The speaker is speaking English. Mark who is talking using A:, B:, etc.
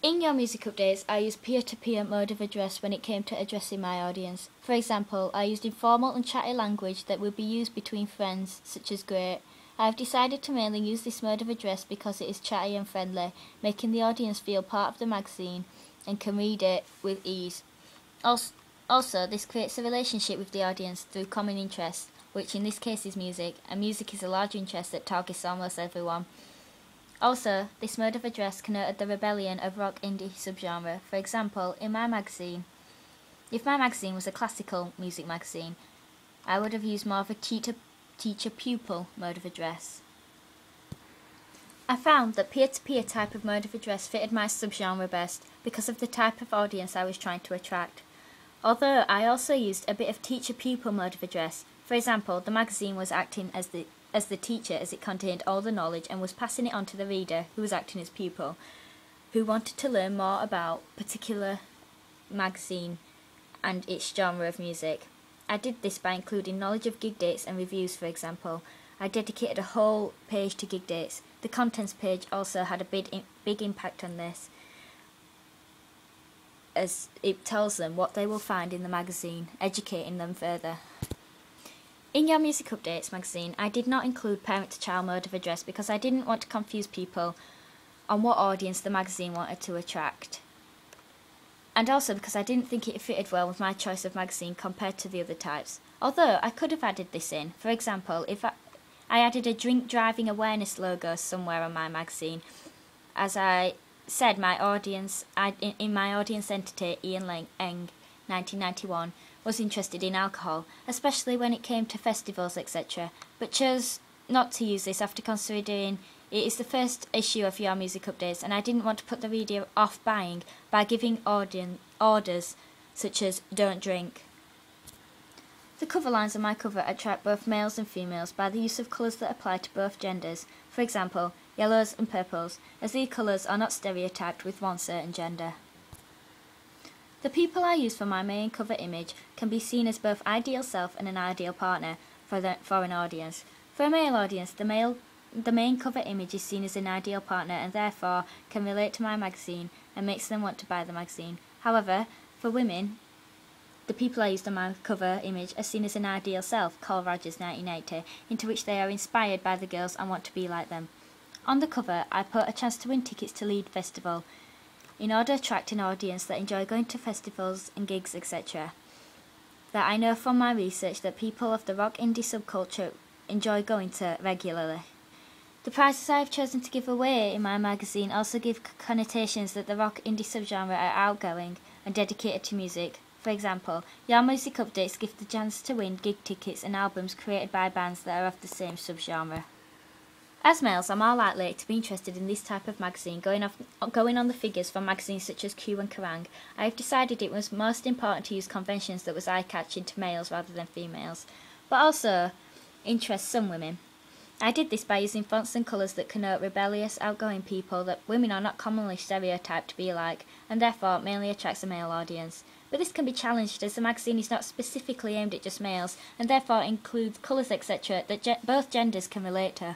A: In your music updates, I used peer-to-peer mode of address when it came to addressing my audience. For example, I used informal and chatty language that would be used between friends, such as great. I have decided to mainly use this mode of address because it is chatty and friendly, making the audience feel part of the magazine and can read it with ease. Also, this creates a relationship with the audience through common interests, which in this case is music, and music is a large interest that targets almost everyone. Also, this mode of address connoted the rebellion of rock indie subgenre. For example, in my magazine, if my magazine was a classical music magazine, I would have used more of a teacher-pupil mode of address. I found that peer-to-peer type of mode of address fitted my subgenre best because of the type of audience I was trying to attract. Although I also used a bit of teacher-pupil mode of address. For example, the magazine was acting as the teacher, as it contained all the knowledge and was passing it on to the reader, who was acting as pupil, who wanted to learn more about particular magazine and its genre of music. I did this by including knowledge of gig dates and reviews. For example, I dedicated a whole page to gig dates. The contents page also had a big impact on this, as it tells them what they will find in the magazine, educating them further. In your Music Updates magazine, I did not include parent-to-child mode of address because I didn't want to confuse people on what audience the magazine wanted to attract. And also because I didn't think it fitted well with my choice of magazine compared to the other types. Although I could have added this in. For example, if I added a drink driving awareness logo somewhere on my magazine. As I said, in my audience entity, Ian Eng, 1991, was interested in alcohol, especially when it came to festivals, etc., but chose not to use this after considering it is the first issue of your Music Updates, and I didn't want to put the reader off buying by giving orders such as "don't drink." The cover lines on my cover attract both males and females by the use of colours that apply to both genders. For example, yellows and purples, as these colours are not stereotyped with one certain gender. The people I use for my main cover image can be seen as both ideal self and an ideal partner for an audience. For a male audience, the main cover image is seen as an ideal partner and therefore can relate to my magazine and makes them want to buy the magazine. However, for women, the people I used on my cover image are seen as an ideal self, Carl Rogers 1980, into which they are inspired by the girls and want to be like them. On the cover, I put a chance to win tickets to Lead Festival, in order to attract an audience that enjoy going to festivals and gigs, etc. That I know from my research that people of the rock indie subculture enjoy going to regularly. The prizes I have chosen to give away in my magazine also give connotations that the rock indie subgenre are outgoing and dedicated to music. For example, your Music Updates give the chance to win gig tickets and albums created by bands that are of the same subgenre. As males are more likely to be interested in this type of magazine, going on the figures from magazines such as Q and Kerrang, I have decided it was most important to use conventions that was eye-catching to males rather than females, but also interest some women. I did this by using fonts and colours that connote rebellious, outgoing people that women are not commonly stereotyped to be like, and therefore mainly attracts a male audience. But this can be challenged as the magazine is not specifically aimed at just males, and therefore includes colours etc. that both genders can relate to.